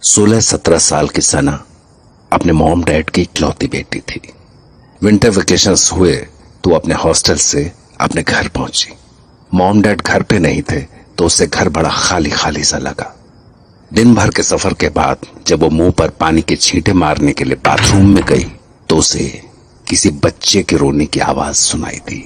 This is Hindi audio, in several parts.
16-17 साल की सना अपने मॉम डैड की इकलौती बेटी थी। विंटर वेकेशंस हुए तो अपने हॉस्टल से अपने घर पहुंची। मॉम डैड घर पे नहीं थे तो उसे घर बड़ा खाली खाली सा लगा। दिन भर के सफर के बाद जब वो मुंह पर पानी के छींटे मारने के लिए बाथरूम में गई तो उसे किसी बच्चे के रोने की आवाज सुनाई दी।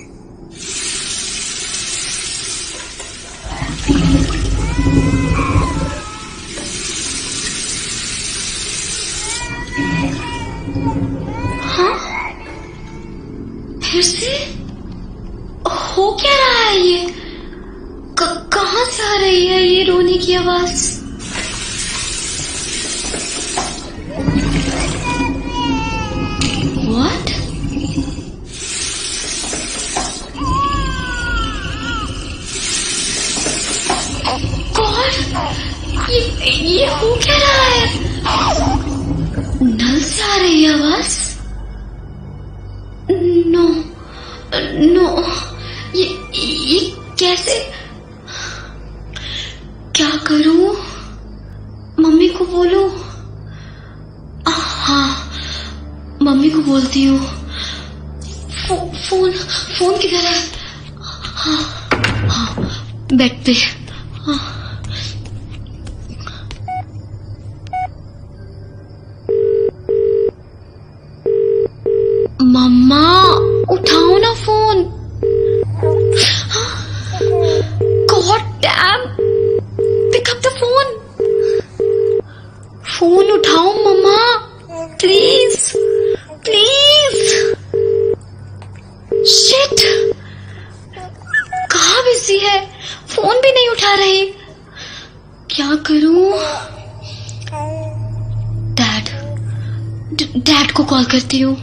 फिर से हो क्या रहा है ये? कहां से आ रही है ये रोने की आवाज? What? God, ये हो क्या रहा है? नल से आ रही है आवाज? नो नो, ये कैसे? क्या करूं? मम्मी को बोलूं? हाँ, मम्मी को बोलती हूँ। फोन किधर है? हाँ, बेड पे। हाँ। मम्मा उठाओ ना phone. God damn, pick up the phone. Phone उठाओ मम्मा, प्लीज प्लीज। शिट, कहाँ बिजी है? फोन भी नहीं उठा रही। क्या करूं? डैड को कॉल करती हूँ।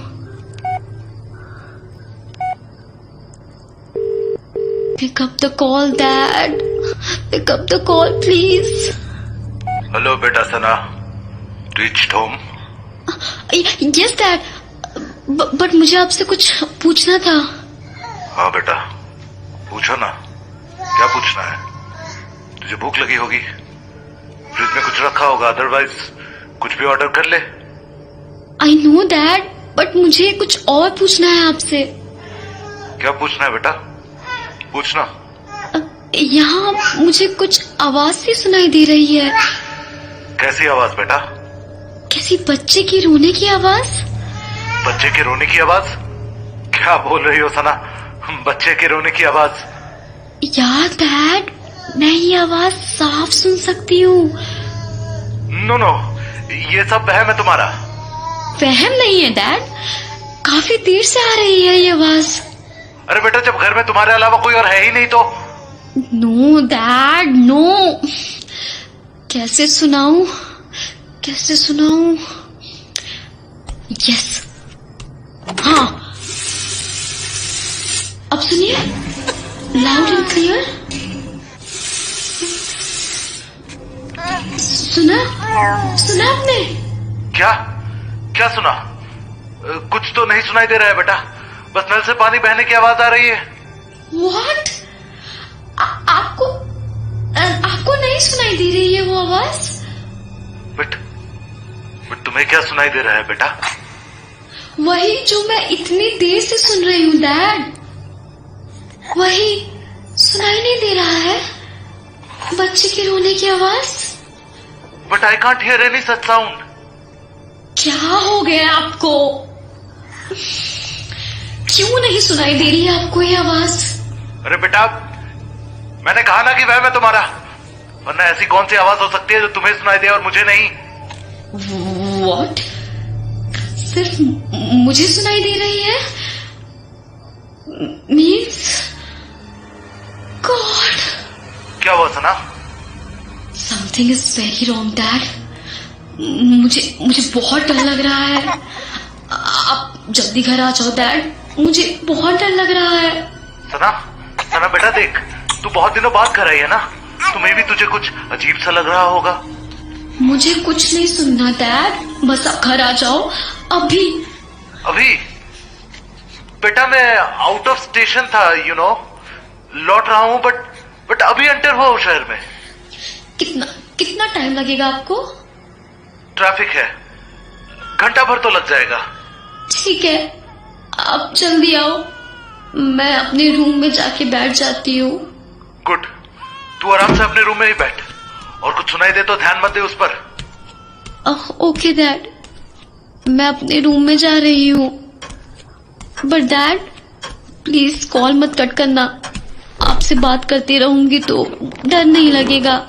Pick up the call, Dad. Pick up the call, please. Hello बेटा सना, reached home? Yes, Dad. But मुझे आपसे कुछ पूछना था। हाँ बेटा, पूछो ना। क्या पूछना है? तुझे भूख लगी होगी, फ्रिज में कुछ रखा होगा, अदरवाइज कुछ भी ऑर्डर कर ले। I know, Dad. But मुझे कुछ और पूछना है आपसे। क्या पूछना है बेटा? पूछना। यहाँ मुझे कुछ आवाज सी सुनाई दे रही है। कैसी आवाज बेटा? किसी बच्चे की रोने की आवाज। बच्चे के रोने की आवाज? क्या बोल रही हो सना? बच्चे के रोने की आवाज? यार डैड, मैं ये आवाज साफ सुन सकती हूँ। नो, ये सब वहम है तुम्हारा। वहम नहीं है डैड, काफी देर से आ रही है ये आवाज। अरे बेटा, जब घर में तुम्हारे अलावा कोई और है ही नहीं तो? No dad, no. कैसे सुनाऊं? यस, हाँ, अब सुनिए, लाउड एंड क्लियर। सुना आपने? क्या सुना? कुछ तो नहीं सुनाई दे रहा है बेटा, बस नल से पानी बहने की आवाज आ रही है। What? आपको नहीं सुनाई दे रही है वो आवाज? बट तुम्हें क्या सुनाई दे रहा है बेटा? वही जो मैं इतनी देर से सुन रही हूँ डैड, वही सुनाई नहीं दे रहा है, बच्चे के रोने की आवाज। But I can't hear any such sound. क्या हो गया आपको? क्यों नहीं सुनाई दे रही है आपको ये आवाज? अरे बेटा, मैंने कहा ना कि वह मैं तुम्हारा, वरना ऐसी कौन सी आवाज हो सकती है जो तुम्हें सुनाई दे और मुझे नहीं? What? सिर्फ मुझे सुनाई दे रही है? Means God. क्या हुआ सना? Something is very wrong, Dad. मुझे बहुत डर लग रहा है। आप जल्दी घर आ जाओ डैड, मुझे बहुत डर लग रहा है। सना बेटा, देख, तू बहुत दिनों बाद घर आई है ना, तुम्हें भी तुझे कुछ अजीब सा लग रहा होगा। मुझे कुछ नहीं सुनना डैड, बस आप घर आ जाओ अभी। बेटा, मैं आउट ऑफ स्टेशन था, लौट रहा हूँ, बट अभी एंटर हुआ हूँ शहर में। कितना टाइम लगेगा आपको? ट्रैफिक है, घंटा भर तो लग जाएगा। ठीक है, आप जल्दी आओ, मैं अपने रूम में जाके बैठ जाती हूँ। गुड, तू आराम से अपने रूम में ही बैठ, और कुछ सुनाई दे तो ध्यान मत दे उस पर। ओके डैड, मैं अपने रूम में जा रही हूँ। बट डैड प्लीज कॉल मत कट करना, आपसे बात करती रहूंगी तो डर नहीं लगेगा।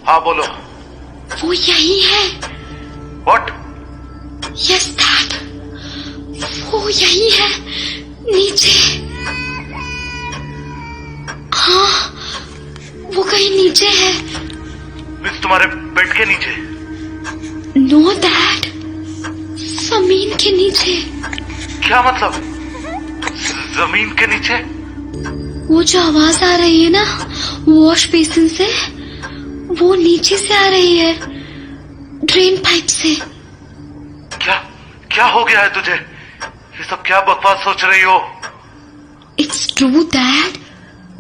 हाँ बोलो। वो यही है। व्हाट? यस डैड, वो यही है, नीचे। हाँ, वो कहीं नीचे है। मिस तुम्हारे बेड के नीचे? नो डैड, जमीन के नीचे। क्या मतलब? जमीन के नीचे? वो जो आवाज आ रही है ना वॉश बेसिन से, वो नीचे से आ रही है, ड्रेन पाइप से। क्या क्या हो गया है तुझे? ये सब क्या बकवास सोच रही हो? इट्स ट्रू डैड,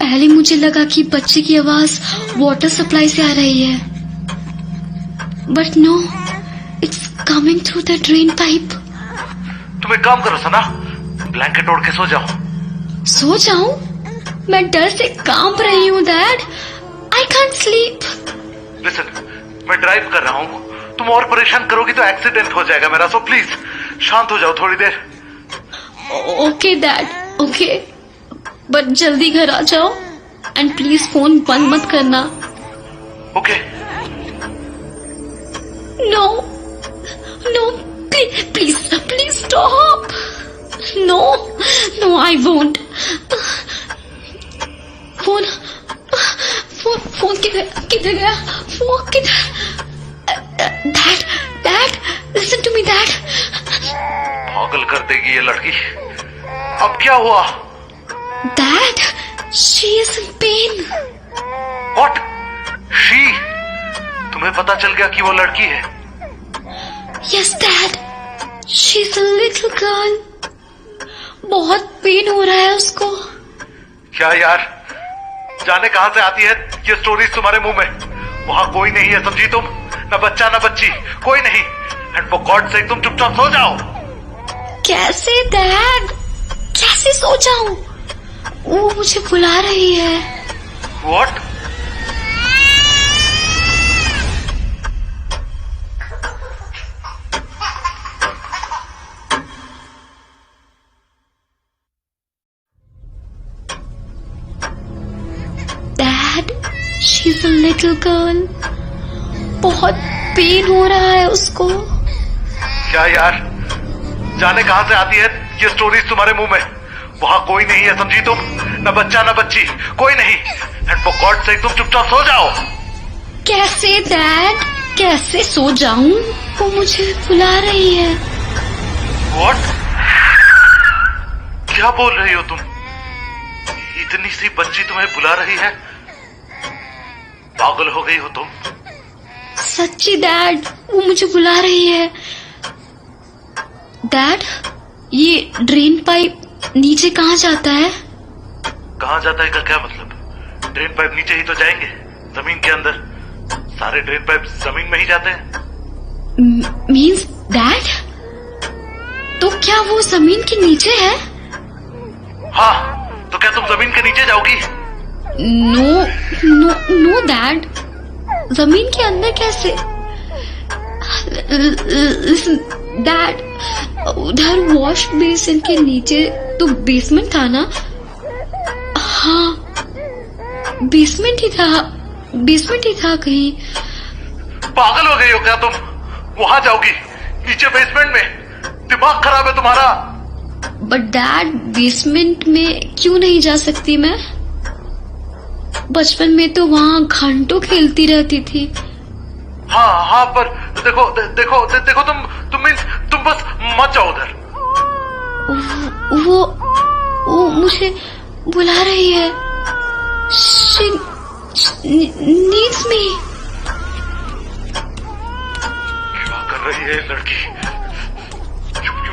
पहले मुझे लगा कि बच्चे की आवाज वाटर सप्लाई से आ रही है, but no, it's coming through the drain pipe. तुम एक काम करो सना, ब्लैंकेट ओढ़ के सो जाओ। सो जाऊं? मैं डर से कांप रही हूँ dad, I can't sleep. Listen, मैं ड्राइव कर रहा हूँ, तुम और परेशान करोगी तो एक्सीडेंट हो जाएगा मेरा, सो प्लीज शांत हो जाओ थोड़ी देर। ओके डैड, ओके, बट जल्दी घर आ जाओ एंड प्लीज फोन बंद मत करना। Okay. No no, please please stop. No no, I won't. Phone phone phone किधर गया? फोन किधर? Dad dad, listen to me dad. पागल कर देगी ये लड़की। अब क्या हुआ? Dad, she is in pain. What? She? तुम्हें पता चल गया कि वो लड़की है? Yes dad, she is a little girl. बहुत पेन हो रहा है उसको। क्या यार, जाने कहां से आती है ये स्टोरीज तुम्हारे मुंह में? वहां कोई नहीं है, समझी तुम? न बच्चा न बच्ची, कोई नहीं। एंड फॉर गॉड सेक तुम चुपचाप सो जाओ। कैसे डैड, कैसे सो जाऊं? वो मुझे बुला रही है। What? Dad, she is a little girl. बहुत पेन हो रहा है उसको। क्या यार, जाने कहां से आती है ये स्टोरीज तुम्हारे मुंह में? वहां कोई नहीं है, समझी तुम? न बच्चा न बच्ची, कोई नहीं। एंड फॉर गॉड सेक तुम चुपचाप सो जाओ। कैसे डैड, कैसे सो जाऊं? वो मुझे बुला रही है। व्हाट? क्या बोल रही हो तुम? इतनी सी बच्ची तुम्हें बुला रही है? पागल हो गई हो तुम? सच्ची डैड, वो मुझे बुला रही है। डैड, ये ड्रेन पाइप नीचे कहाँ जाता है? कहां जाता है का क्या मतलब? ड्रेन पाइप नीचे ही तो जाएंगे, जमीन के अंदर। सारे ड्रेन पाइप जमीन में ही जाते हैं। मीन्स डैड, तो क्या वो जमीन के नीचे है? हाँ, तो क्या तुम जमीन के नीचे जाओगी? नो नो नो डैड, जमीन के अंदर कैसे? लिसन डैड, उधर वॉश बेसिन के नीचे तो बेसमेंट था ना? हाँ, बेसमेंट ही था कहीं। पागल हो गई हो क्या तुम? वहां जाओगी नीचे बेसमेंट में? दिमाग खराब है तुम्हारा? बट डैड, बेसमेंट में क्यों नहीं जा सकती मैं? बचपन में तो वहां घंटों खेलती रहती थी। हाँ, पर देखो तुम बस मत जाओ उधर। वो मुझे बुला रही है। She needs me. क्या कर रही है लड़की?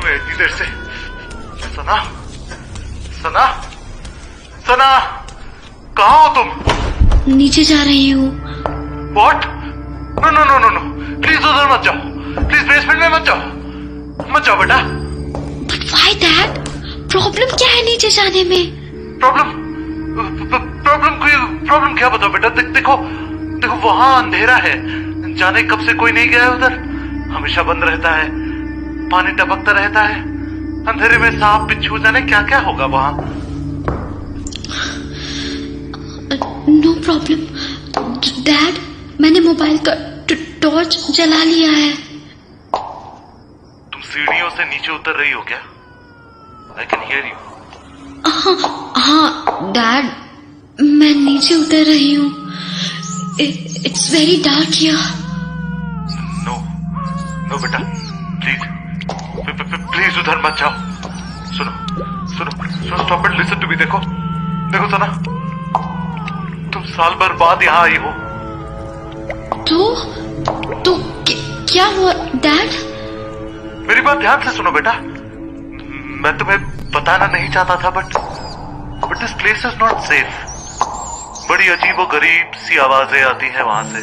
क्यों है इतनी देर से? सना, सना, सना, कहाँ हो तुम? नीचे जा रही हूँ। What? No no no no no, please उधर मत जाओ, प्लीज बेसमेंट में मत जाओ बेटा। But why dad? प्रॉब्लम क्या है नीचे जाने में? प्रॉब्लम क्या बताओ बेटा? देखो वहां अंधेरा है, जाने कब से कोई नहीं गया है उधर, हमेशा बंद रहता है, पानी टपकता रहता है, अंधेरे में सांप बिच्छू जाने क्या क्या होगा वहां। नो प्रॉब्लम डैड, मैंने मोबाइल का टॉर्च जला लिया है। तुम सीढ़ियों से नीचे उतर रही हो क्या? I can hear you. हाँ डैड, मैं नीचे उतर रही हूँ। It's very dark here. No बेटा, प्लीज उधर मत जाओ। सुनो, stop and listen to me. देखो सना, तुम साल भर बाद यहाँ आई हो। तो क्या हुआ डैड? मेरी बात ध्यान से सुनो बेटा, मैं तुम्हें बताना नहीं चाहता था, but this place is not safe. बड़ी अजीबो गरीब सी आवाजें आती हैं वहां से।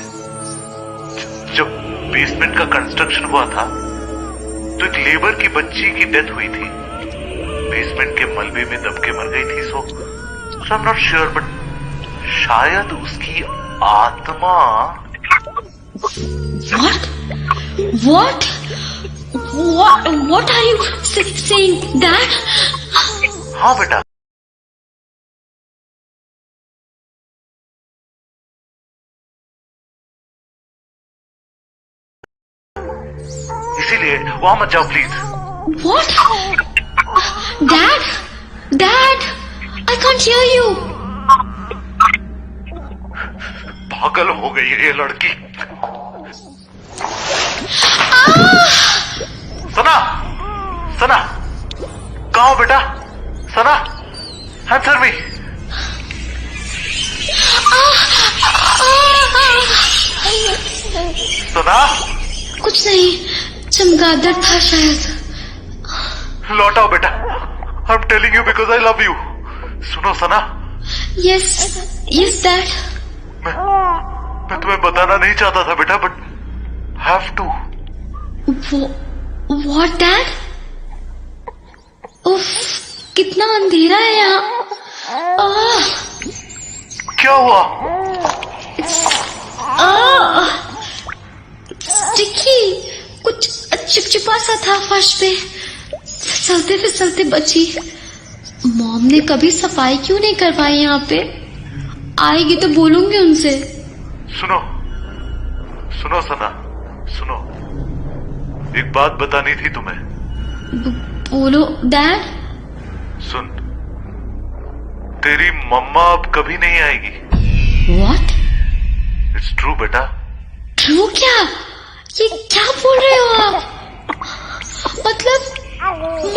जब बेसमेंट का कंस्ट्रक्शन हुआ था तो एक लेबर की बच्ची की डेथ हुई थी, बेसमेंट के मलबे में दब के मर गई थी। So I am not sure, but शायद उसकी आत्मा। What are you saying, Dad? हाँ बेटा, इसीलिए वहां मत जाओ please. What? Dad, I can't hear you. पागल हो गई है ये लड़की। सना, कहाँ हो बेटा? सना, आंसर मी। सना, कुछ नहीं, चमगादड़ था शायद। लौट आओ बेटा, I am telling you because I love you. सुनो सना। Yes dad. मैं तुम्हें बताना नहीं चाहता था बेटा, but have to. What dad? उफ, कितना अंधेरा है यहाँ। क्या हुआ? स्टिकी, कुछ चिपचिपा सा था फर्श पे, फिसलते बची। मॉम ने कभी सफाई क्यों नहीं करवाई यहाँ पे? आएगी तो बोलूंगी उनसे। सुनो सना, सुनो, एक बात बतानी थी तुम्हें। बोलो डैड। सुन, तेरी मम्मा अब कभी नहीं आएगी। What? इट्स ट्रू बेटा। ट्रू क्या? ये क्या बोल रहे हो आप?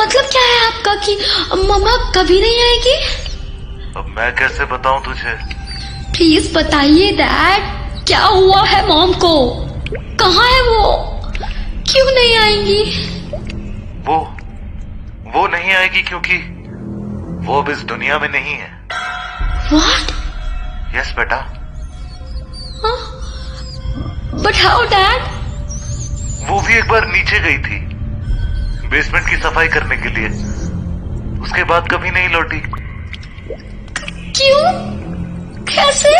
मतलब क्या है आपका कि मम्मा कभी नहीं आएगी? अब मैं कैसे बताऊं तुझे? प्लीज बताइए डैड, क्या हुआ है मॉम को? कहाँ है वो? क्यों नहीं आएंगी? वो नहीं आएगी क्योंकि वो अब इस दुनिया में नहीं है। What? यस बेटा। But how dad? वो भी एक बार नीचे गई थी बेसमेंट की सफाई करने के लिए, उसके बाद कभी नहीं लौटी। क्यों? कैसे?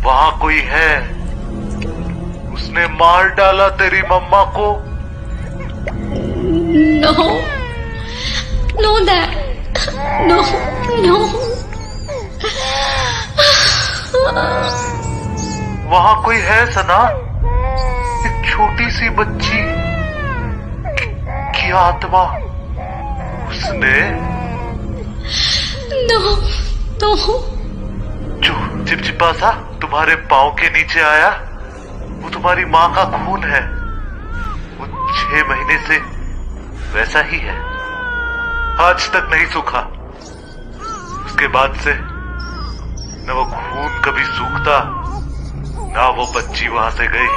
वहां कोई है, उसने मार डाला तेरी मम्मा को। No dad, no। वहां कोई है सना, एक छोटी सी बच्ची की आत्मा। उसने No। जो चिपचिपा सा तुम्हारे पांव के नीचे आया, वो तुम्हारी माँ का खून है। वो 6 महीने से वैसा ही है, आज तक नहीं सूखा। उसके बाद से न वो खून कभी सूखता, ना वो बच्ची वहां से गई।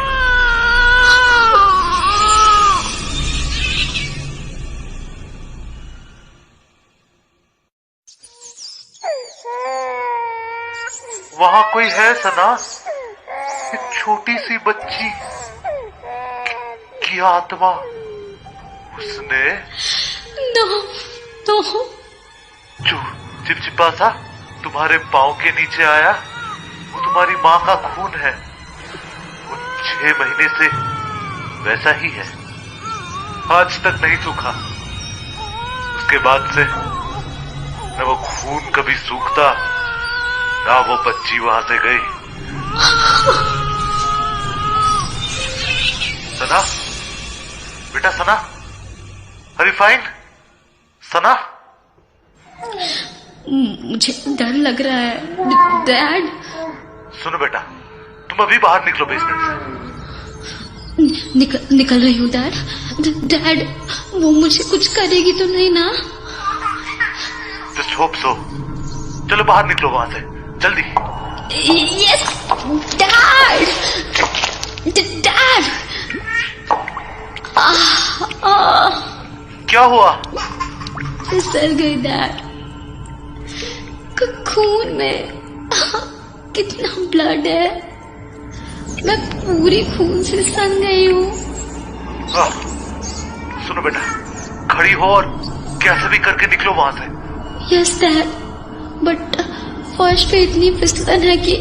वहां कोई है सना? एक छोटी सी बच्ची की आत्मा, उसने नो नो जो चिपचिपा सा तुम्हारे पांव के नीचे आया, वो तुम्हारी माँ का खून है। वो 6 महीने से वैसा ही है, आज तक नहीं सूखा। उसके बाद से न वो खून कभी सूखता, ना वो बच्ची वहां से गई। सना, बेटा सना, आर यू फाइन? सना, मुझे डर लग रहा है डैड। सुनो बेटा, तुम अभी बाहर निकलो बेसमेंट से। निकल रही हूँ डैड। डैड, वो मुझे कुछ करेगी तो नहीं ना? Just hope so. चलो बाहर निकलो वहां से, जल्दी। Yes dad. डैड, क्या हुआ? फिसल गई डैड। खून में कितना ब्लड है, मैं पूरी खून से सन गई हूँ। सुनो बेटा, खड़ी हो और कैसे भी करके निकलो वहां से। यस डैड, बट फर्श पे इतनी फिसलन है कि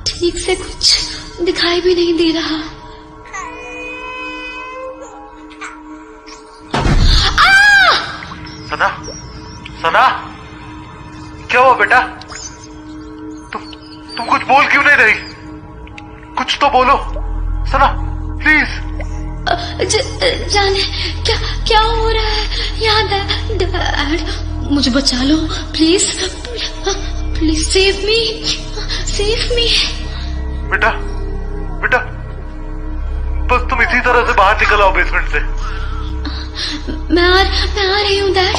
ठीक से कुछ दिखाई भी नहीं दे रहा। सना, सना, क्या हुआ बेटा? तुम कुछ बोल क्यों नहीं रही? कुछ तो बोलो सना, प्लीज। जाने क्या क्या हो रहा है यहाँ डैड, मुझे बचा लो please. Please save me, save me. बेटा, बेटा, बस तुम इसी तरह से बाहर निकल आओ बेसमेंट से। मैं आ रही हूँ डैड।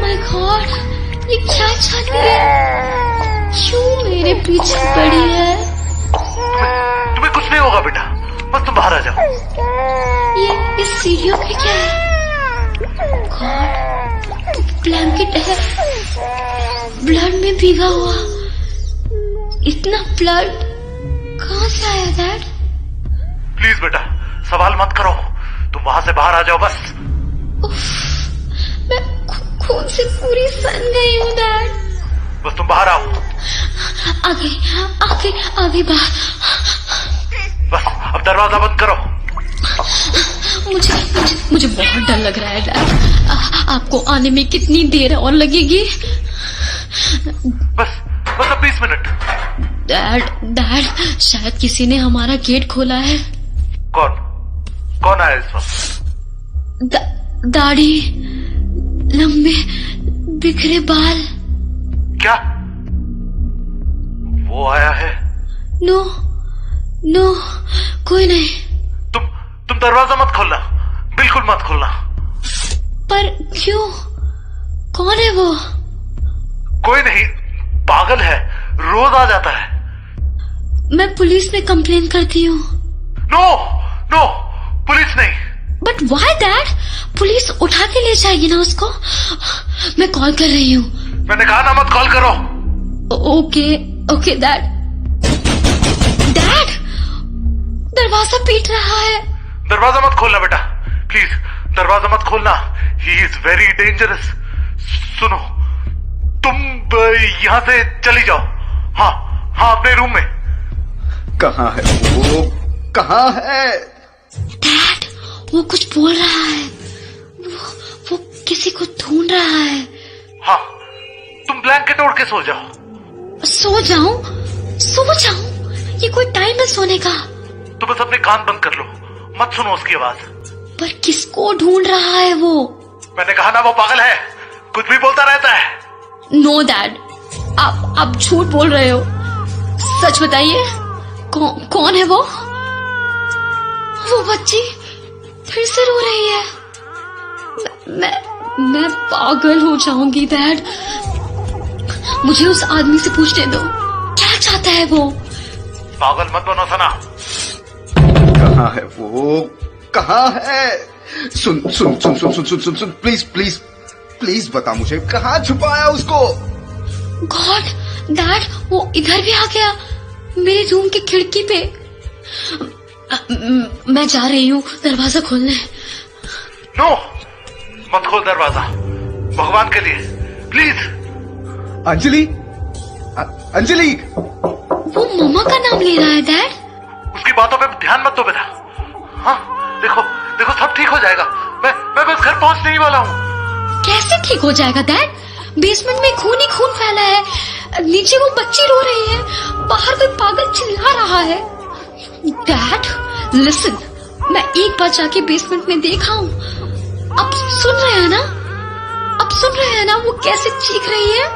माय गॉड, ये क्या चाहती है? क्यों मेरे पीछे पड़ी है? तुम्हें कुछ नहीं होगा बेटा, बस तुम बाहर आ जाओ। ये इस सीढ़ियों पे क्या है? गॉड, ब्लैंकेट है, ब्लड में भीगा हुआ। इतना ब्लड कहाँ से आया डैड? प्लीज बेटा, सवाल मत करो, तुम वहां से बाहर आ जाओ बस। मैं खून से पूरी सन गई हूँ डैड। बस तुम बाहर आओ। आगे बाहर। बस अब दरवाजा बंद करो। मुझे बहुत डर लग रहा है डैड। आपको आने में कितनी देर और लगेगी? बस अब 20 मिनट। डैड, शायद किसी ने हमारा गेट खोला है। कौन आया इस वक्त? दाढ़ी, लंबे बिखरे बाल। क्या वो आया है? नो, कोई नहीं। तुम दरवाजा मत खोलना, बिल्कुल मत खोलना। पर क्यों? कौन है वो? कोई नहीं, पागल है, रोज आ जाता है। मैं पुलिस में कंप्लेन करती हूँ। नो, पुलिस नहीं। But why dad? पुलिस उठा के ले जाएगी ना उसको। मैं कॉल कर रही हूँ। मैंने कहा ना मत कॉल करो। Okay dad. दरवाजा पीट रहा है। दरवाजा मत खोलना बेटा, प्लीज दरवाजा मत खोलना। He is very dangerous. सुनो, तुम यहाँ से चली जाओ। हाँ, अपने रूम में। कहाँ है वो? कहाँ है? डैड, वो कुछ बोल रहा है। वो किसी को ढूंढ रहा है। हाँ, तुम ब्लैंकेट ओढ़ के सो जाओ। सो जाऊं? ये कोई टाइम है सोने का? तो बस अपने कान बंद कर लो, मत सुनो उसकी आवाज। पर किसको ढूंढ रहा है वो? मैंने कहा ना वो पागल है, कुछ भी बोलता रहता है। नो डैड, आप झूठ बोल रहे हो। सच बताइए, कौन है वो? वो बच्ची फिर से रो रही है। मैं पागल हो जाऊंगी डैड। मुझे उस आदमी से पूछने दो, क्या चाहता है वो? पागल मत बनो सना। कहाँ है वो? कहाँ है? सुन, प्लीज बता मुझे, कहाँ छुपाया उसको? गॉड, डैड वो इधर भी आ गया मेरे रूम की खिड़की पे। मैं जा रही हूँ दरवाजा खोलने। नो, मत खोल दरवाजा, भगवान के लिए प्लीज। अंजलि, अंजलि। वो मम्मा का नाम ले रहा है डैड। उसकी बातों पे ध्यान मत दो बेटा। हाँ, देखो देखो सब ठीक हो जाएगा। मैं बस घर पहुंचने ही वाला हूँ। कैसे ठीक हो जाएगा डैड? बेसमेंट में खून ही खून फैला है, नीचे वो बच्ची रो रही है, बाहर कोई पागल चिल्ला रहा है। डैड लिसन, मैं एक बार जाके बेसमेंट में देखा हूँ। अब सुन रहे हैं ना? अब सुन रहे हैं ना वो कैसे चीख रही है?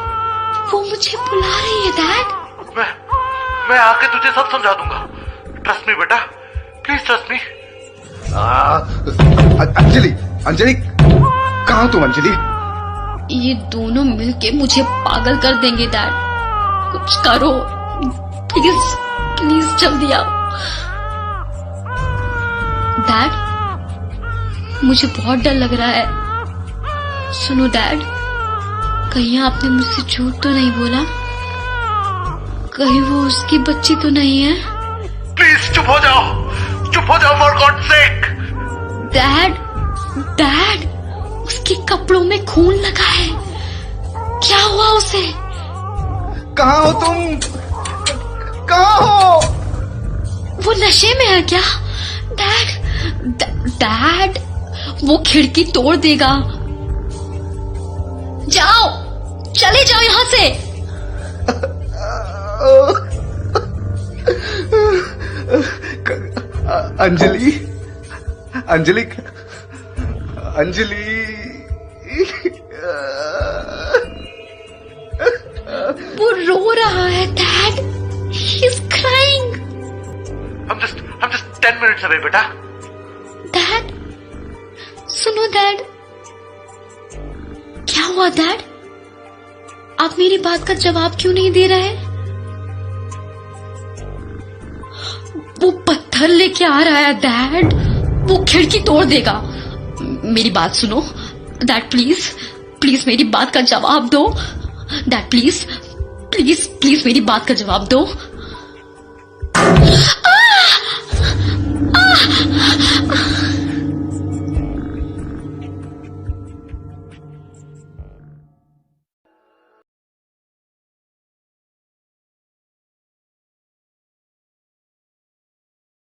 वो मुझे बुला रही है डैड। मैं आके तुझे सब समझा दूंगा। ट्रस्ट मी बेटा, please trust me. Anjali, Anjali, कहाँ तुम अंजलि? ये दोनों मिलके मुझे पागल कर देंगे डैड। कुछ करो प्लीज, प्लीज जल्दी आओ। डैड मुझे बहुत डर लग रहा है। सुनो डैड, कहीं आपने मुझसे झूठ तो नहीं बोला? कहीं वो उसकी बच्ची तो नहीं है? प्लीज चुप हो जाओ, चुप हो जाओ for God sake. Dad, dad उसके कपड़ों में खून लगा है। क्या हुआ उसे? कहाँ हो तुम? कहाँ हो? वो नशे में है क्या? डैड, डैड वो खिड़की तोड़ देगा। जाओ, चले जाओ यहाँ से। अंजलि, अंजलि, अंजलि। वो रो रहा है dad, he is crying. I'm just 10 minutes away बेटा। डैड सुनो डैड। क्या हुआ डैड? आप मेरी बात का जवाब क्यों नहीं दे रहे? वो पत्थर लेके आ रहा है डैड, वो खिड़की तोड़ देगा। मेरी बात सुनो डैड, प्लीज प्लीज मेरी बात का जवाब दो डैड, प्लीज प्लीज प्लीज मेरी बात का जवाब दो।